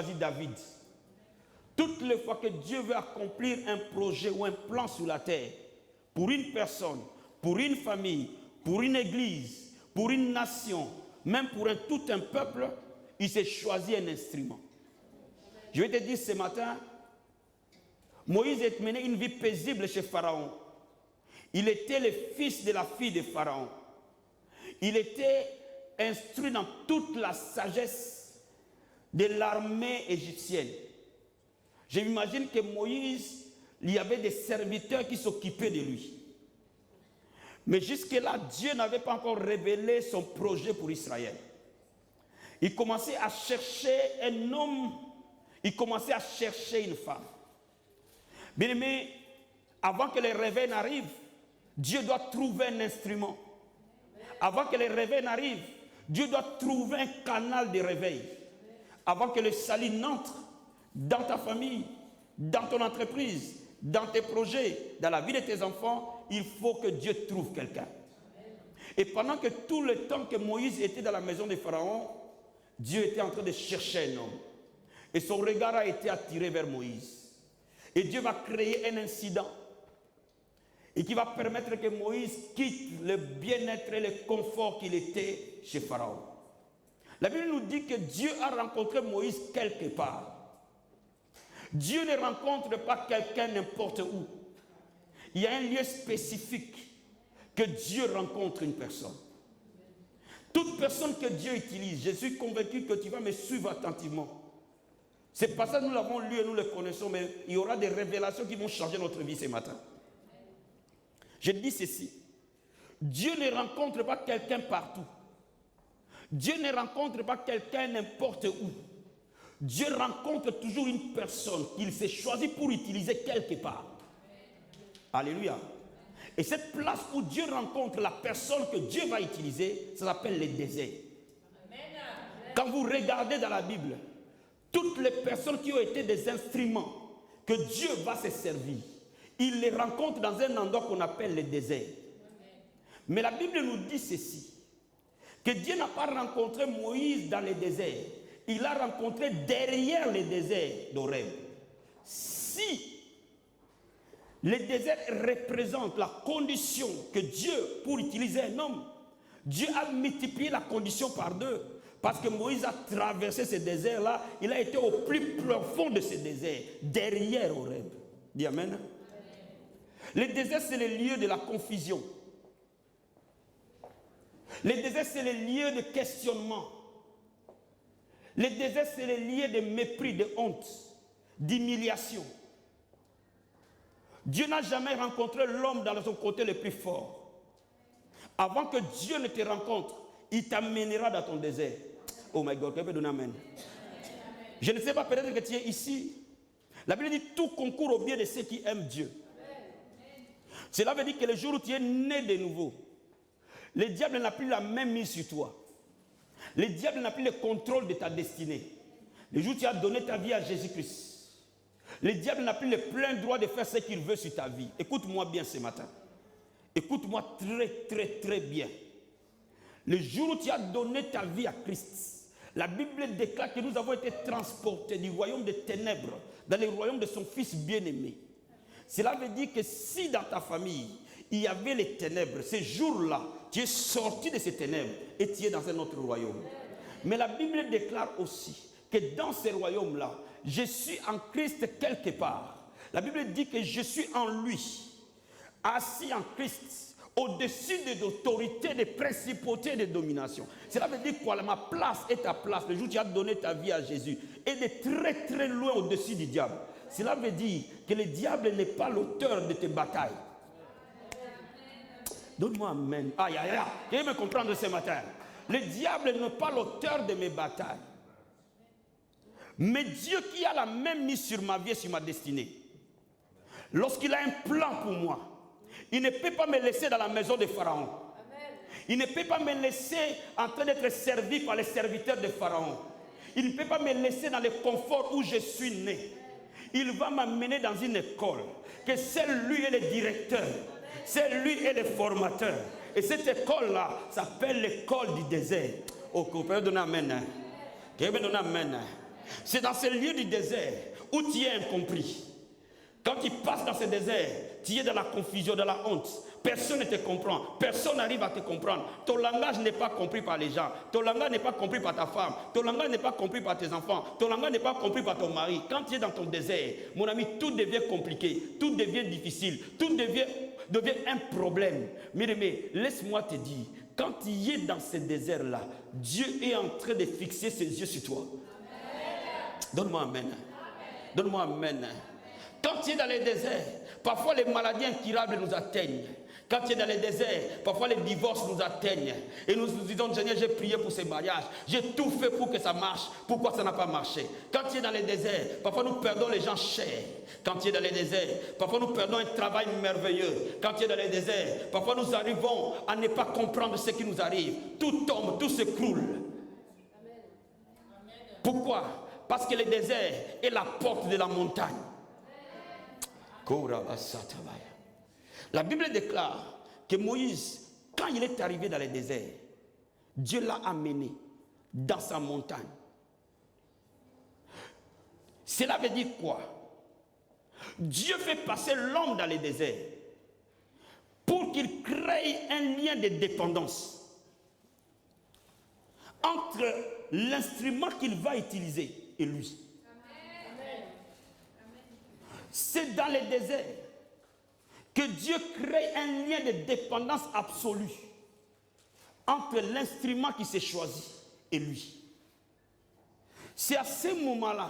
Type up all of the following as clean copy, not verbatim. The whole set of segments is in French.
choisi David. Toutes les fois que Dieu veut accomplir un projet ou un plan sur la terre, pour une personne, pour une famille, pour une église, pour une nation, même pour tout un peuple, il s'est choisi un instrument. Je vais te dire ce matin, Moïse a mené une vie paisible chez Pharaon. Il était le fils de la fille de Pharaon. Il était instruit dans toute la sagesse de l'armée égyptienne. Je m'imagine que Moïse, il y avait des serviteurs qui s'occupaient de lui. Mais jusque-là, Dieu n'avait pas encore révélé son projet pour Israël. Il commençait à chercher un homme, il commençait à chercher une femme. Bien aimé, avant que les réveils n'arrivent, Dieu doit trouver un instrument. Avant que les réveils n'arrivent, Dieu doit trouver un canal de réveil. Avant que le salut n'entre dans ta famille, dans ton entreprise, dans tes projets, dans la vie de tes enfants, il faut que Dieu trouve quelqu'un. Et pendant que tout le temps que Moïse était dans la maison de Pharaon, Dieu était en train de chercher un homme. Et son regard a été attiré vers Moïse. Et Dieu va créer un incident. Et qui va permettre que Moïse quitte le bien-être et le confort qu'il était chez Pharaon. La Bible nous dit que Dieu a rencontré Moïse quelque part. Dieu ne rencontre pas quelqu'un n'importe où. Il y a un lieu spécifique que Dieu rencontre une personne. Toute personne que Dieu utilise, je suis convaincu que tu vas me suivre attentivement. C'est pas ça, nous l'avons lu et nous le connaissons, mais il y aura des révélations qui vont changer notre vie ce matin. Je dis ceci. Dieu ne rencontre pas quelqu'un partout. Dieu ne rencontre pas quelqu'un n'importe où. Dieu rencontre toujours une personne qu'il s'est choisi pour utiliser quelque part. Alléluia. Et cette place où Dieu rencontre la personne que Dieu va utiliser, ça s'appelle le désert. Quand vous regardez dans la Bible, toutes les personnes qui ont été des instruments que Dieu va se servir, il les rencontre dans un endroit qu'on appelle le désert. Mais la Bible nous dit ceci, que Dieu n'a pas rencontré Moïse dans le désert, il l'a rencontré derrière le désert d'Horeb. Si le désert représente la condition que Dieu, pour utiliser un homme, Dieu a multiplié la condition par deux. Parce que Moïse a traversé ce désert-là, il a été au plus profond de ce désert, derrière Horeb. Dis Amen. Le désert, c'est le lieu de la confusion. Le désert, c'est le lieu de questionnement. Le désert, c'est le lieu de mépris, de honte, d'humiliation. Dieu n'a jamais rencontré l'homme dans son côté le plus fort. Avant que Dieu ne te rencontre, il t'amènera dans ton désert. Oh my God, quelqu'un peut donner amen. Je ne sais pas, peut-être que tu es ici. La Bible dit tout concourt au bien de ceux qui aiment Dieu. Cela veut dire que le jour où tu es né de nouveau, le diable n'a plus la même mise sur toi. Le diable n'a plus le contrôle de ta destinée. Le jour où tu as donné ta vie à Jésus-Christ, le diable n'a plus le plein droit de faire ce qu'il veut sur ta vie. Écoute-moi bien ce matin. Écoute-moi très bien. Le jour où tu as donné ta vie à Christ, la Bible déclare que nous avons été transportés du royaume des ténèbres dans le royaume de son Fils bien-aimé. Cela veut dire que si dans ta famille, il y avait les ténèbres, ce jour-là, tu es sorti de ces ténèbres et tu es dans un autre royaume. Mais la Bible déclare aussi que dans ce royaume-là, je suis en Christ quelque part. La Bible dit que je suis en lui, assis en Christ, au-dessus des autorités, des principautés, des dominations. Cela veut dire quoi? Ma place est ta place. Le jour où tu as donné ta vie à Jésus, et de très loin au-dessus du diable. Cela veut dire que le diable n'est pas l'auteur de tes batailles. Donne-moi amen. Aïe. Tu veux me comprendre ce matin? Le diable n'est pas l'auteur de mes batailles. Mais Dieu qui a la même mise sur ma vie et sur ma destinée, lorsqu'il a un plan pour moi, il ne peut pas me laisser dans la maison de Pharaon. Il ne peut pas me laisser en train d'être servi par les serviteurs de Pharaon. Il ne peut pas me laisser dans le confort où je suis né. Il va m'amener dans une école, que c'est lui est le directeur, c'est lui est le formateur. Et cette école-là s'appelle l'école du désert. Oh, qu'on peut donner amen. Qu'on peut donner amen. C'est dans ces lieux du désert où tu es incompris. Quand tu passes dans ce désert, tu es dans la confusion, dans la honte. Personne ne te comprend. Personne n'arrive à te comprendre. Ton langage n'est pas compris par les gens. Ton langage n'est pas compris par ta femme. Ton langage n'est pas compris par tes enfants. Ton langage n'est pas compris par ton mari. Quand tu es dans ton désert, mon ami, tout devient compliqué. Tout devient difficile. Tout devient un problème. Mais laisse-moi te dire, quand tu es dans ce désert-là, Dieu est en train de fixer ses yeux sur toi. Donne-moi amen. Donne-moi amen. Quand tu es dans les déserts, parfois les maladies incurables nous atteignent. Quand tu es dans les déserts, parfois les divorces nous atteignent. Et nous nous disons, Seigneur, j'ai prié pour ces mariages. J'ai tout fait pour que ça marche. Pourquoi ça n'a pas marché? Quand tu es dans les déserts, parfois nous perdons les gens chers. Quand tu es dans les déserts, parfois nous perdons un travail merveilleux. Quand tu es dans les déserts, parfois nous arrivons à ne pas comprendre ce qui nous arrive. Tout tombe, tout s'écroule. Pourquoi? Parce que le désert est la porte de la montagne. La Bible déclare que Moïse, quand il est arrivé dans le désert, Dieu l'a amené dans sa montagne. Cela veut dire quoi? Dieu fait passer l'homme dans le désert pour qu'il crée un lien de dépendance entre l'instrument qu'il va utiliser et lui. C'est dans le désert que Dieu crée un lien de dépendance absolue entre l'instrument qui s'est choisi et lui. C'est à ce moment-là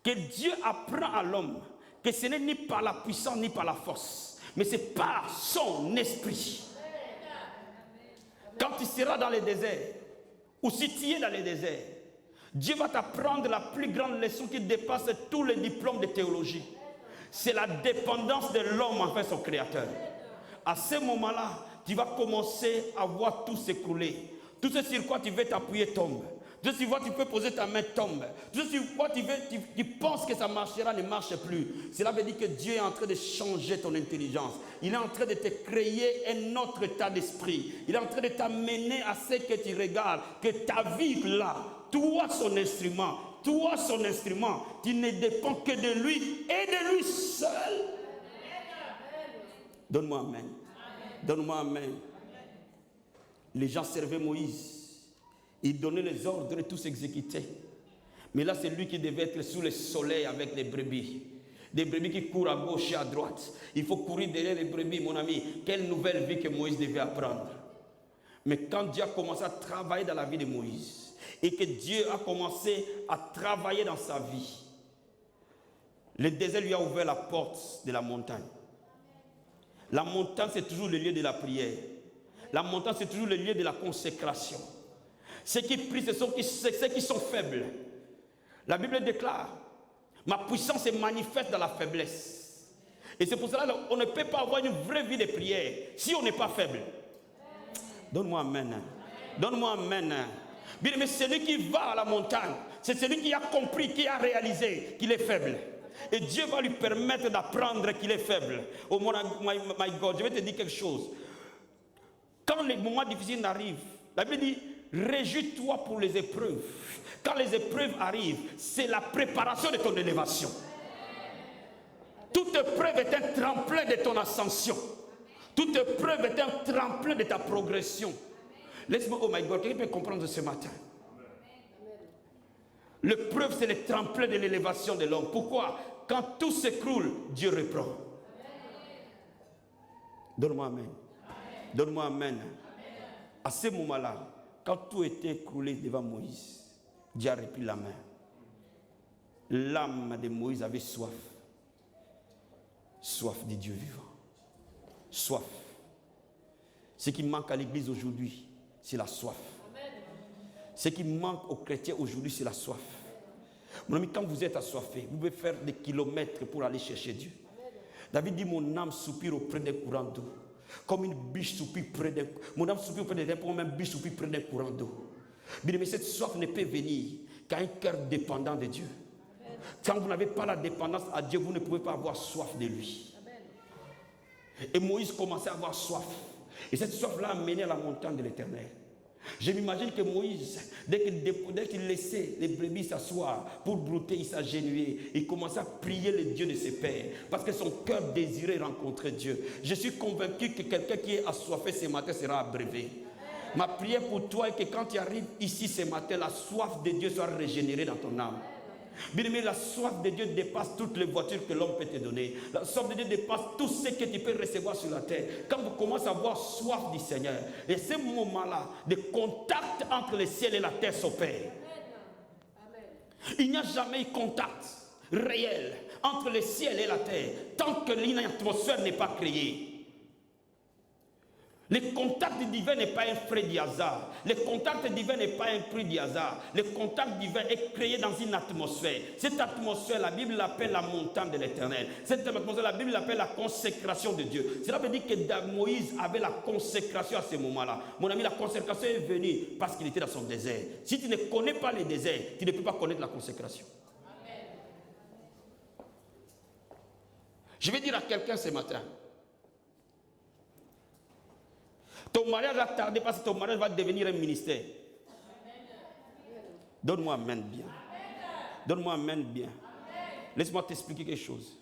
que Dieu apprend à l'homme que ce n'est ni par la puissance ni par la force, mais c'est par son esprit. Quand tu seras dans le désert, ou si tu es dans le désert, Dieu va t'apprendre la plus grande leçon qui dépasse tous les diplômes de théologie. C'est la dépendance de l'homme envers son créateur. À ce moment-là, tu vas commencer à voir tout s'écrouler. Tout ce sur quoi tu veux t'appuyer tombe. Tout ce sur quoi tu peux poser ta main tombe. Tout ce sur quoi tu penses que ça marchera ne marche plus. Cela veut dire que Dieu est en train de changer ton intelligence. Il est en train de te créer un autre état d'esprit. Il est en train de t'amener à ce que tu regardes, que ta vie là, toi son instrument, tu ne dépends que de lui et de lui seul. Donne-moi amen. Donne-moi amen. Les gens servaient Moïse. Ils donnaient les ordres et tous exécutaient. Mais là, c'est lui qui devait être sous le soleil avec les brebis. Des brebis qui courent à gauche et à droite. Il faut courir derrière les brebis, mon ami. Quelle nouvelle vie que Moïse devait apprendre. Mais quand Dieu a commencé à travailler dans la vie de Moïse, et que Dieu a commencé à travailler dans sa vie, le désert lui a ouvert la porte de la montagne. La montagne, c'est toujours le lieu de la prière. La montagne, c'est toujours le lieu de la consécration. Ceux qui prient, ce sont ceux qui sont faibles. La Bible déclare, ma puissance se manifeste dans la faiblesse. Et c'est pour cela qu'on ne peut pas avoir une vraie vie de prière si on n'est pas faible. Donne-moi amen. Donne-moi amen. Bien, mais celui qui va à la montagne, c'est celui qui a compris, qui a réalisé qu'il est faible. Et Dieu va lui permettre d'apprendre qu'il est faible. Oh my God, je vais te dire quelque chose. Quand les moments difficiles arrivent, la Bible dit, réjouis-toi pour les épreuves. Quand les épreuves arrivent, c'est la préparation de ton élévation. Toute épreuve est un tremplin de ton ascension. Toute épreuve est un tremplin de ta progression. Laisse-moi, oh my God, quelqu'un peut comprendre ce matin. L'épreuve, c'est le tremplin de l'élévation de l'homme. Pourquoi? Quand tout s'écroule, Dieu reprend. Donne-moi amen. Donne-moi amen. À ce moment-là, quand tout était écroulé devant Moïse, Dieu a repris la main. L'âme de Moïse avait soif. Soif du Dieu vivant. Soif. Ce qui manque à l'église aujourd'hui, c'est la soif. Ce qui manque aux chrétiens aujourd'hui, c'est la soif. Mon ami, quand vous êtes assoiffé, vous pouvez faire des kilomètres pour aller chercher Dieu. David dit, mon âme soupire auprès d'un courant d'eau. Comme une biche soupire près d'un... Mon âme soupire auprès d'un courant d'eau, comme une biche soupire près d'un courant d'eau. Mais cette soif ne peut venir qu'à un cœur dépendant de Dieu. Quand vous n'avez pas la dépendance à Dieu, vous ne pouvez pas avoir soif de lui. Et Moïse commençait à avoir soif. Et cette soif-là a mené à la montagne de l'Éternel. Je m'imagine que Moïse, dès qu'il laissait les brebis s'asseoir pour brouter, il s'agenouillait. Il commençait à prier le Dieu de ses pères. Parce que son cœur désirait rencontrer Dieu. Je suis convaincu que quelqu'un qui est assoiffé ce matin sera abreuvé. Ma prière pour toi est que quand tu arrives ici ce matin, la soif de Dieu soit régénérée dans ton âme. Bien aimé, la soif de Dieu dépasse toutes les voitures que l'homme peut te donner. La soif de Dieu dépasse tout ce que tu peux recevoir sur la terre. Quand vous commencez à avoir soif du Seigneur, et ce moment-là, de contact entre le ciel et la terre s'opère. Il n'y a jamais eu contact réel entre le ciel et la terre tant que l'atmosphère n'est pas créée. Le contact divin n'est pas un fruit du hasard. Le contact divin n'est pas un fruit du hasard. Le contact divin est créé dans une atmosphère. Cette atmosphère, la Bible l'appelle la montagne de l'Éternel. Cette atmosphère, la Bible l'appelle la consécration de Dieu. Cela veut dire que Moïse avait la consécration à ce moment-là. Mon ami, la consécration est venue parce qu'il était dans son désert. Si tu ne connais pas le désert, tu ne peux pas connaître la consécration. Amen. Je vais dire à quelqu'un ce matin, ton mariage va tarder parce que ton mariage va devenir un ministère. Donne-moi amen bien. Donne-moi amen bien. Laisse-moi t'expliquer quelque chose.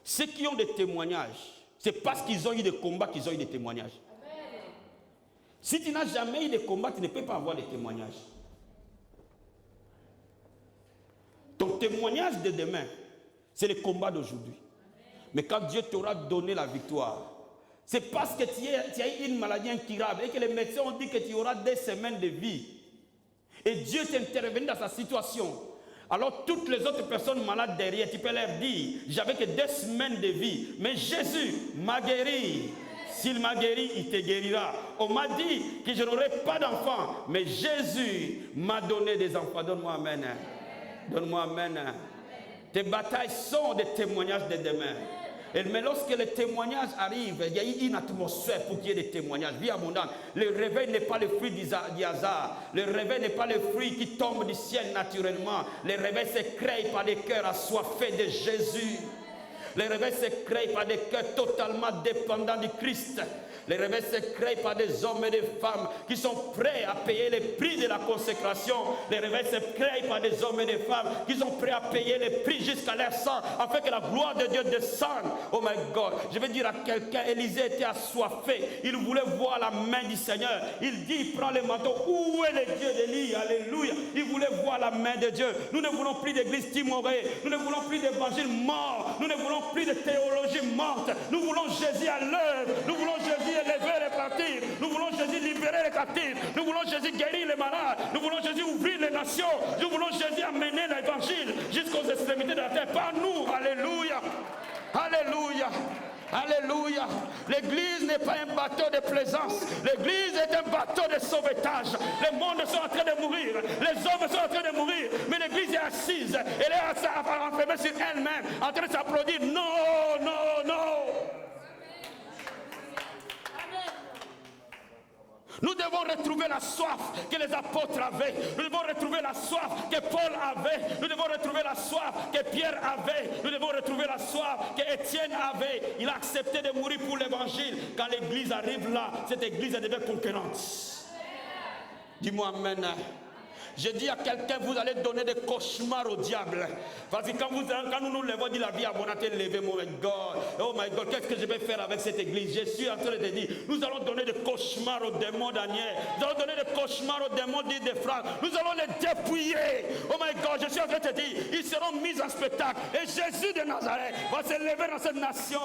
Ceux qui ont des témoignages, c'est parce qu'ils ont eu des combats qu'ils ont eu des témoignages. Si tu n'as jamais eu de combat, tu ne peux pas avoir de témoignages. Ton témoignage de demain, c'est le combat d'aujourd'hui. Mais quand Dieu t'aura donné la victoire, c'est parce que tu as eu une maladie incurable et que les médecins ont dit que tu auras des semaines de vie. Et Dieu t'est intervenu dans sa situation. Alors toutes les autres personnes malades derrière, tu peux leur dire, j'avais que 2 semaines de vie. Mais Jésus m'a guéri. S'il m'a guéri, il te guérira. On m'a dit que je n'aurai pas d'enfants. Mais Jésus m'a donné des enfants. Donne-moi amen. Donne-moi amen. Tes batailles sont des témoignages de demain. Mais lorsque les témoignages arrivent, il y a eu une atmosphère pour qu'il y ait des témoignages. Vie abondante. Le réveil n'est pas le fruit du hasard. Le réveil n'est pas le fruit qui tombe du ciel naturellement. Le réveil se crée par des cœurs assoiffés de Jésus. Le réveil se crée par des cœurs totalement dépendants du Christ. Les réveils se créent par des hommes et des femmes qui sont prêts à payer le prix de la consécration. Les réveils se créent par des hommes et des femmes qui sont prêts à payer le prix jusqu'à leur sang afin que la gloire de Dieu descende. Oh my God, je vais dire à quelqu'un, Élisée était assoiffé. Il voulait voir la main du Seigneur. Il dit, il prend le manteau. Où est le Dieu d'Élie? Alléluia. Il voulait voir la main de Dieu. Nous ne voulons plus d'église timorée. Nous ne voulons plus d'évangile mort. Nous ne voulons plus de théologie morte. Nous voulons Jésus à l'œuvre. Nous voulons Jésus élever les captifs. Nous voulons Jésus libérer les captifs. Nous voulons Jésus guérir les malades. Nous voulons Jésus ouvrir les nations. Nous voulons Jésus amener l'évangile jusqu'aux extrémités de la terre. Par nous. Alléluia. Alléluia. Alléluia. L'église n'est pas un bateau de plaisance. L'église est un bateau de sauvetage. Les mondes sont en train de mourir. Les hommes sont en train de mourir. Mais l'église est assise. Elle est enfermée sur elle-même. En train de s'applaudir. Non, non, non. Nous devons retrouver la soif que les apôtres avaient. Nous devons retrouver la soif que Paul avait. Nous devons retrouver la soif que Pierre avait. Nous devons retrouver la soif que Étienne avait. Il a accepté de mourir pour l'évangile. Quand l'église arrive là, cette église devient conquérante. Dis-moi amen. Je dis à quelqu'un, vous allez donner des cauchemars au diable. Parce que quand nous nous levons, dit la vie abondante est levée, mon God. Oh my God, qu'est-ce que je vais faire avec cette église? Je suis en train de dire, nous allons donner des cauchemars aux démons d'Aniel. Nous allons donner des cauchemars aux démons d'Île-de-France. Nous allons les dépouiller. Oh my God, je suis en train de te dire, ils seront mis en spectacle. Et Jésus de Nazareth va se lever dans cette nation.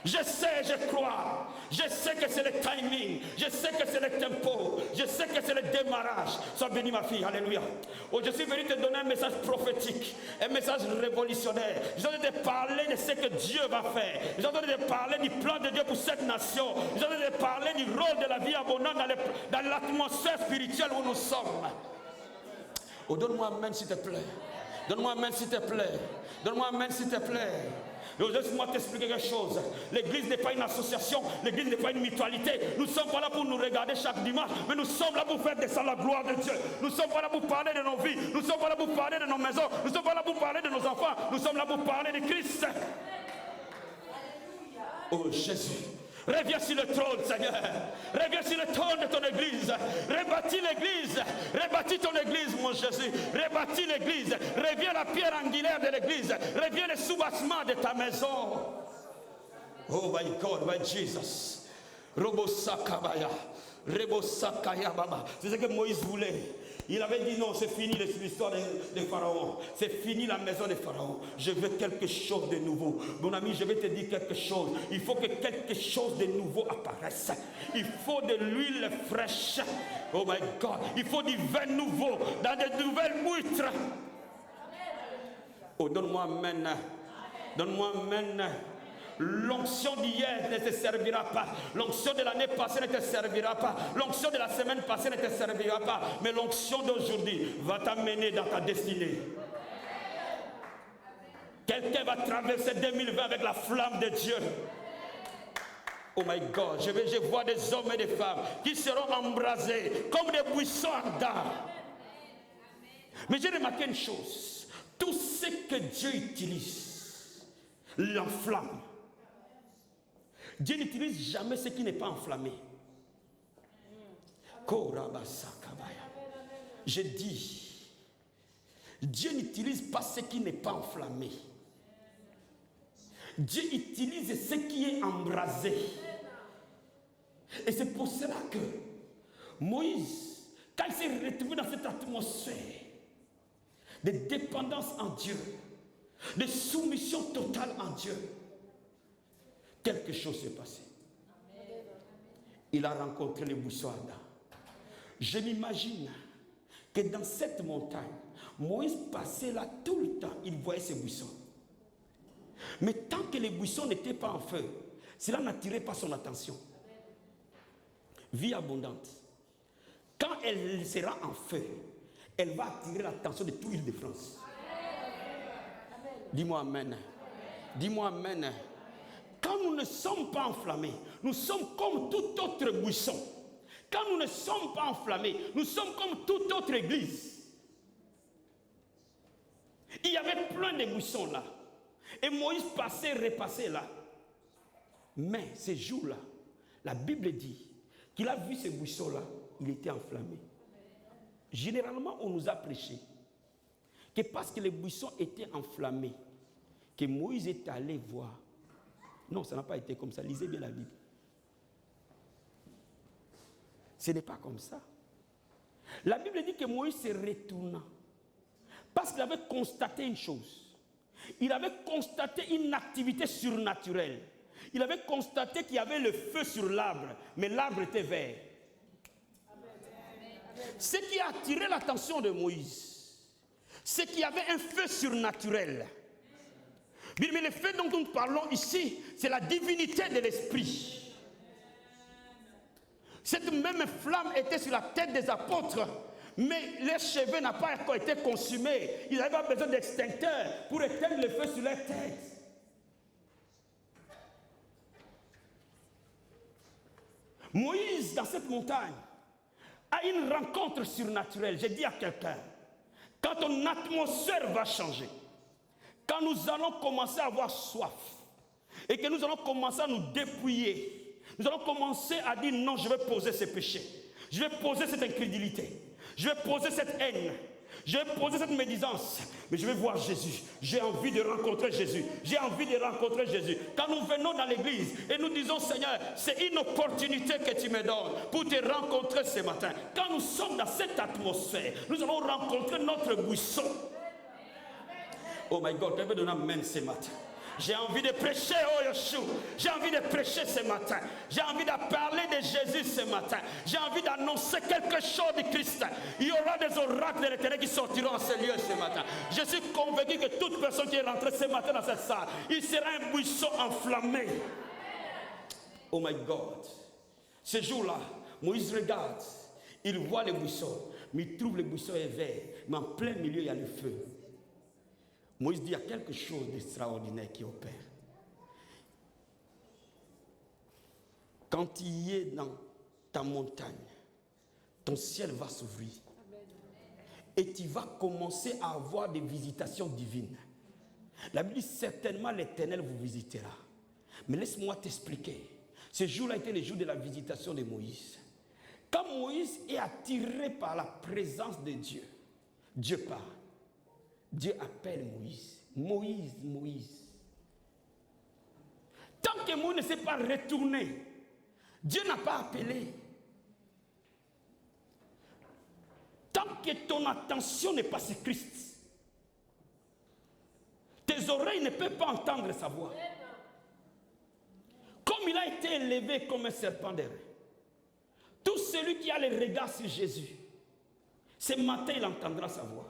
Je sais, je crois. Je sais que c'est le timing. Je sais que c'est le tempo. Je sais que c'est le démarrage. Sois béni, ma fille. Alléluia. Oh, je suis venu te donner un message prophétique. Un message révolutionnaire. Je suis en train de parler de ce que Dieu va faire. Je suis en train de parler du plan de Dieu pour cette nation. Je suis en train de parler du rôle de la vie abondante dans l'atmosphère spirituelle où nous sommes. Oh, donne-moi un amen, s'il te plaît. Donne-moi un amen, s'il te plaît. Donne-moi un amen, s'il te plaît. Laisse-moi t'expliquer quelque chose. L'église n'est pas une association, l'église n'est pas une mutualité. Nous ne sommes pas là pour nous regarder chaque dimanche, mais nous sommes là pour faire descendre la gloire de Dieu. Nous ne sommes pas là pour parler de nos vies, nous ne sommes pas là pour parler de nos maisons, nous ne sommes pas là pour parler de nos enfants, nous sommes là pour parler de Christ. Oh Jésus, Reviens sur le trône, Seigneur. Reviens sur le trône de ton église. Rebâtis l'église. Rebâtis ton église, mon Jésus. Rebâtis l'église. Reviens la pierre angulaire de l'église. Reviens le soubassement de ta maison. Oh my God, my Jesus. Robo Sakabaya. Rebo Sakaya Baba. C'est ce que Moïse voulait. Il avait dit non, c'est fini l'histoire de Pharaon. C'est fini la maison de Pharaon. Je veux quelque chose de nouveau. Mon ami, je vais te dire quelque chose. Il faut que quelque chose de nouveau apparaisse. Il faut de l'huile fraîche. Oh my God. Il faut du vin nouveau dans de nouvelles huîtres. Oh, donne-moi amen. Donne-moi amen. L'onction d'hier ne te servira pas. L'onction de l'année passée ne te servira pas. L'onction de la semaine passée ne te servira pas. Mais l'onction d'aujourd'hui va t'amener dans ta destinée. Quelqu'un va traverser 2020 avec la flamme de Dieu. Oh my God, je vois des hommes et des femmes qui seront embrasés comme des buissons ardents. Mais j'ai remarqué une chose. Tout ce que Dieu utilise l'enflamme. Dieu n'utilise jamais ce qui n'est pas enflammé. Je dis, Dieu n'utilise pas ce qui n'est pas enflammé. Dieu utilise ce qui est embrasé. Et c'est pour cela que Moïse, quand il s'est retrouvé dans cette atmosphère de dépendance en Dieu, de soumission totale en Dieu, quelque chose s'est passé. Il a rencontré les buissons ardents. Je m'imagine que dans cette montagne, Moïse passait là tout le temps, il voyait ces buissons. Mais tant que les buissons n'étaient pas en feu, cela n'attirait pas son attention. Vie abondante. Quand elle sera en feu, elle va attirer l'attention de toute l'île de France. Dis-moi amen. Dis-moi amen. Quand nous ne sommes pas enflammés, nous sommes comme tout autre buisson. Quand nous ne sommes pas enflammés, nous sommes comme toute autre église. Il y avait plein de buissons là. Et Moïse passait, repassait là. Mais ces jours-là, la Bible dit qu'il a vu ces buissons-là, il était enflammé. Généralement, on nous a prêché que parce que les buissons étaient enflammés, que Moïse est allé voir. Non, ça n'a pas été comme ça. Lisez bien la Bible. Ce n'est pas comme ça. La Bible dit que Moïse se retourna parce qu'il avait constaté une chose. Il avait constaté une activité surnaturelle. Il avait constaté qu'il y avait le feu sur l'arbre, mais l'arbre était vert. Ce qui a attiré l'attention de Moïse, c'est qu'il y avait un feu surnaturel. Mais le feu dont nous parlons ici, c'est la divinité de l'esprit. Cette même flamme était sur la tête des apôtres, mais leurs cheveux n'ont pas encore été consumés. Ils avaient besoin d'extincteurs pour éteindre le feu sur leur tête. Moïse, dans cette montagne, a une rencontre surnaturelle. J'ai dit à quelqu'un, quand ton atmosphère va changer, quand nous allons commencer à avoir soif, et que nous allons commencer à nous dépouiller, nous allons commencer à dire non, je vais poser ce péché, je vais poser cette incrédulité, je vais poser cette haine, je vais poser cette médisance, mais je vais voir Jésus. J'ai envie de rencontrer Jésus. J'ai envie de rencontrer Jésus. Quand nous venons dans l'église et nous disons, Seigneur, c'est une opportunité que tu me donnes pour te rencontrer ce matin. Quand nous sommes dans cette atmosphère, nous allons rencontrer notre buisson. Oh my God, quelqu'un donne amen ce matin. J'ai envie de prêcher, oh Yeshua. J'ai envie de prêcher ce matin. J'ai envie de parler de Jésus ce matin. J'ai envie d'annoncer quelque chose de Christ. Il y aura des oracles de l'Éternel qui sortiront en ce lieu ce matin. Je suis convaincu que toute personne qui est rentrée ce matin dans cette salle, il sera un buisson enflammé. Oh my God. Ce jour-là, Moïse regarde. Il voit les buissons. Mais il trouve le buisson est vert. Mais en plein milieu, il y a le feu. Moïse dit, il y a quelque chose d'extraordinaire qui opère. Quand tu y es dans ta montagne, ton ciel va s'ouvrir. Et tu vas commencer à avoir des visitations divines. La Bible dit, certainement l'Éternel vous visitera. Mais laisse-moi t'expliquer. Ce jour-là était le jour de la visitation de Moïse. Quand Moïse est attiré par la présence de Dieu, Dieu parle. Dieu appelle Moïse. Moïse, Moïse. Tant que Moïse ne s'est pas retourné, Dieu n'a pas appelé. Tant que ton attention n'est pas sur Christ, tes oreilles ne peuvent pas entendre sa voix. Comme il a été élevé comme un serpent d'airain, tout celui qui a le regard sur Jésus, ce matin il entendra sa voix.